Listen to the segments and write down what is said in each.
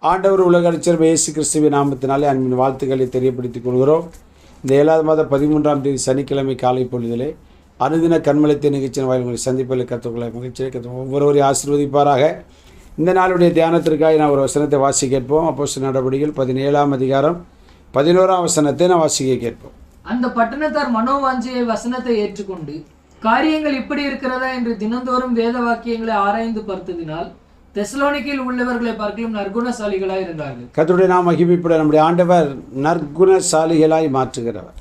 ஆண்டவர் உலக ரட்சகர் இயேசு கிறிஸ்துவின் நாமத்தினாலே அன்பின் வாழ்த்துக்களை தெரியப்படுத்திக் கொள்கிறோம். இந்த 7வது மாதம் 13ஆம் தேதி சனிக்கிழமை காலை பொழுதிலே அனுதின கண்மலைத்த நிகழ்ச்சியின் வாயில் உங்களை சந்திப்பதில் கற்றுக்கொள்ள மகிழ்ச்சியை ஒவ்வொருவரையும் ஆசீர்வதிப்பாராக. இந்த நாளுடைய தியானத்திற்காக நான் ஒரு வசனத்தை வாசி கேட்போம். அப்போஸ்தலர் நடவடிக்கைகள் 17ஆம் அதிகாரம் 11ஆம் வசனத்தை நான் வாசிக்க கேட்போம். அந்த பட்டணத்தார் மனோவாஞ்சையை வசனத்தை ஏற்றுக்கொண்டு காரியங்கள் இப்படி இருக்கிறதா என்று தினந்தோறும் வேத வாக்கியங்களை ஆராய்ந்து பார்த்ததினால் தெசலோனிக்கையில் உள்ளவர்களை பார்க்கலும் நற்குணசாலிகளாய் இருந்தார்கள். கர்த்தருடைய நாம் மகிமைப்பட நம்முடைய ஆண்டவர் நற்குணசாலிகளாய் மாற்றுகிறவர்.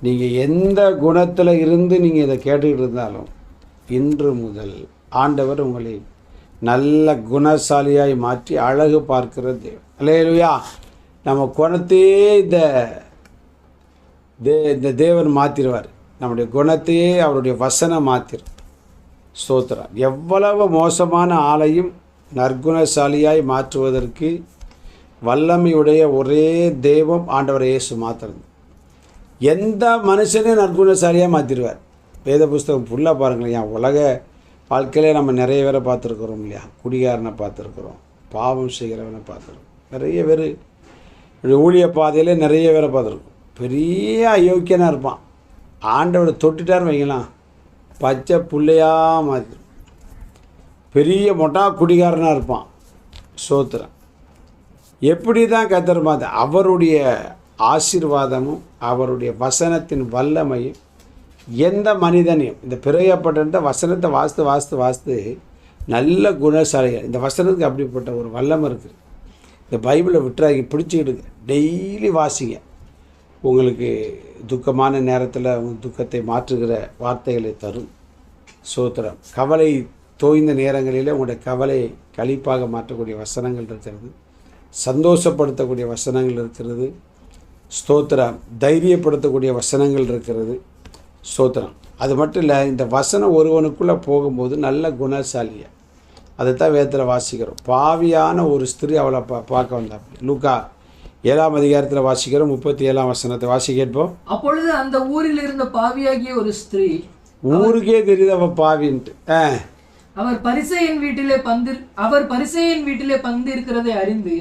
நீங்கள் எந்த குணத்தில் இருந்து நீங்கள் இதை கேட்டுக்கிட்டு இருந்தாலும் இன்று முதல் ஆண்டவர் உங்களை நல்ல குணசாலியாய் மாற்றி அழகு பார்க்கிற தேவன். அல்லேலூயா. நம்ம குணத்தையே இந்த தேவன் மாற்றிடுவார். நம்முடைய குணத்தையே அவருடைய வசனம் மாற்றிடும். ஸ்தோத்திரம். எவ்வளவு மோசமான ஆளையும் நற்குணசாலியாய் மாற்றுவதற்கு வல்லமையுடைய ஒரே தெய்வம் ஆண்டவர் இயேசு மாத்திரம். எந்த மனுஷனையும் நற்குணசாலியாக மாற்றிடுவார். வேத புஸ்தகம் ஃபுல்லாக பாருங்களேன். என் உலக வாழ்க்கையிலே நம்ம நிறைய பேரை பார்த்துருக்குறோம் இல்லையா? குடிகாரனை பார்த்துருக்குறோம், பாவம் செய்கிறவனை பார்த்துருக்கோம், நிறைய பேர் ஊழிய பாதையில் நிறைய பேரை பார்த்துருக்கோம். பெரிய அயோக்கியனாக இருப்பான். ஆண்டவரை தொட்டுட்டார் வைங்களாம், பச்சை புள்ளையாக மாற்றி பெரிய மொட்டா குடிகாரனாக இருப்பான். சோத்திரம். எப்படி தான் கர்த்தர் பார்த்து அவருடைய ஆசீர்வாதமும் அவருடைய வசனத்தின் வல்லமையும் எந்த மனிதனையும் இந்த பிறையப்பட்ட வசனத்தை வாஸ்து நல்ல குணசாலிகள். இந்த வசனத்துக்கு அப்படிப்பட்ட ஒரு வல்லமை இருக்குது. இந்த பைபிளை விட்டுறாங்க, பிடிச்சிக்கிடுங்க, டெய்லி வாசிங்க. உங்களுக்கு துக்கமான நேரத்தில் உங்கள் துக்கத்தை மாற்றுகிற வார்த்தைகளை தரும். சோத்திரம். கவலை தோய்ந்த நேரங்களில் உங்களுடைய கவலையை களிப்பாக மாற்றக்கூடிய வசனங்கள் இருக்கிறது. சந்தோஷப்படுத்தக்கூடிய வசனங்கள் இருக்கிறது. ஸ்தோத்திரம். தைரியப்படுத்தக்கூடிய வசனங்கள் இருக்கிறது. ஸ்தோத்திரம். அது மட்டும் இல்லை, இந்த வசனம் ஒருவனுக்குள்ளே போகும்போது நல்ல குணசாலியை அதைத்தான் வேதத்தில் வாசிக்கிறோம். பாவியான ஒரு ஸ்திரீ அவளை பார்க்க வந்தாப்படி. லூக்கா 7ஆம் அதிகாரத்தில் வாசிக்கிறோம். 37ஆம் வசனத்தை வாசி கேட்போம். அப்பொழுது அந்த ஊரில் இருந்த பாவியாகிய ஒரு ஸ்திரீ, ஊருக்கே தெரியுது அவள் பாவின்ட்டு, அவர் பரிசேயன் வீட்டிலே பந்து இருக்கிறதை அறிந்து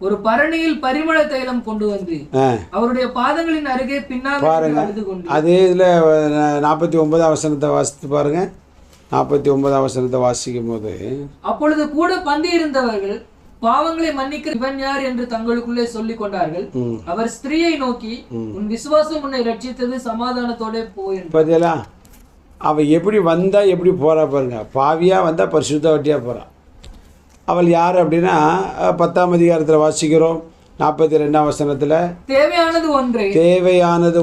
ஒரு பரணியில் பரிமள தைலம் கொண்டு வந்து அவருடைய பாதங்களின் அருகே பின்னால் அழுது கொண்டு. அதே இதில் 49ஆம் வசனத்தை வாசித்து பாருங்க. 49ஆம் வசனத்தை வாசிக்கும் போது, அப்பொழுது கூட பந்தி இருந்தவர்கள் பாவங்களை மன்னிக்கிற இவன் யார் என்று தங்களுக்குள்ளே சொல்லிக் கொண்டார்கள். அவர் ஸ்திரீயை நோக்கி, உன் விசுவாசம் உன்னை ரட்சித்தது, சமாதானத்தோட போய். பார்த்தீங்களா அவள் எப்படி வந்தா எப்படி போறா பாருங்க. பாவியா வந்தா பரிசுத்தவட்டியா போறா. அவள் யார் அப்படின்னா 10ஆம் அதிகாரத்தில் வாசிக்கிறோம். 42ஆம் வசனத்தில், தேவையானது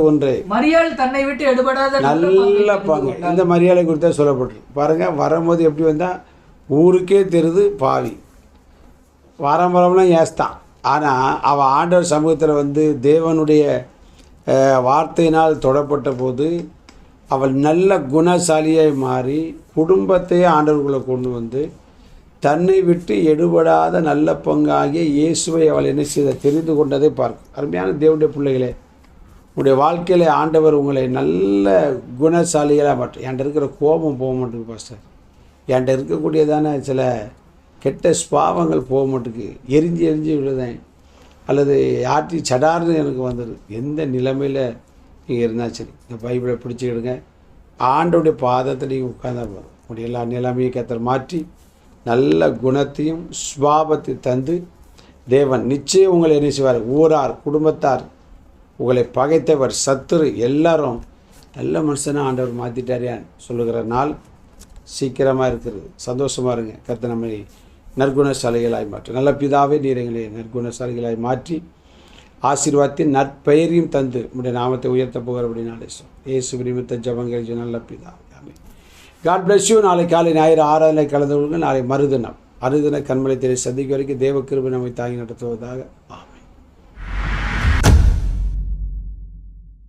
ஒன்றே மரியாள் தன்னை விட்டு எடுபடாத நல்ல பாங்க. இந்த மரியாதை குறித்தா சொல்லப்பட்டிருக்கு பாருங்க. வரும்போது எப்படி வந்தா ஊருக்கே தெரியுது பாவி. வரம்பரம்லாம் ஏஸ்தான். ஆனால் அவள் ஆண்டவர் சமூகத்தில் தேவனுடைய வார்த்தையினால் தொடப்பட்ட போது அவள் நல்ல குணசாலியாய் மாறி குடும்பத்தையே ஆண்டவர்களை கொண்டு தன்னை விட்டு எடுபடாத நல்ல பங்காகிய இயேசுவை அவள் என்ன செய்த தெரிந்து கொண்டதை பார்க்கும். அருமையான தேவனுடைய பிள்ளைகளே, உங்களுடைய வாழ்க்கையில் ஆண்டவர் உங்களை நல்ல குணசாலிகளாக மாற்றும். என்கிட்ட இருக்கிற கோபம் போக மாட்டேங்குது பாஸ்டர், என்கிட்ட இருக்கக்கூடியதான சில கெட்ட ஸ்பாவங்கள் போக மாட்டுக்கு, எரிஞ்சு விழுதேன் அல்லது ஆற்றி சடார்னு எனக்கு வந்துடுது. எந்த நிலைமையில் நீங்கள் இருந்தால் சரி, இந்த பைபிளை பிடிச்சிக்கிடுங்க. ஆண்டோடைய பாதத்தில் நீங்கள் உட்கார்ந்தா போதும். உங்களுடைய எல்லா நிலைமையும் கர்த்தர் மாற்றி நல்ல குணத்தையும் ஸ்வாபத்தையும் தந்து தேவன் நிச்சயம் உங்களை என்ன செய்வார். ஊரார், குடும்பத்தார், உங்களை பகைத்தவர், சத்துரு எல்லாரும் நல்ல மனுஷனாக ஆண்டவர் மாற்றிட்டாரியான்னு சொல்லுகிற நாள் சீக்கிரமாக இருக்கிறது. சந்தோஷமாக இருங்க. கர்த்தர் நம்மை நற்குணசாலிகளாய் மாற்று. நல்ல பிதாவே, நீர் எங்களை நற்குணசாலிகளாய் மாற்றி ஆசீர்வாதத்தின் நற்பெயரையும் தந்து உடைய நாமத்தை உயர்த்த போகிற அப்படின்னாலே இயேசு நிமித்த ஜபங்கள் நல்ல பிதாவே. God bless you. நாளை காலை ஞாயிறு ஆராதனை கலந்து கொள்ளுங்கள். நாளை மறுதினம் கண்மலை தெரிய சந்திக்க வரைக்கும் தேவ கிருபை நம்மை தாங்கி நடத்துவதாக.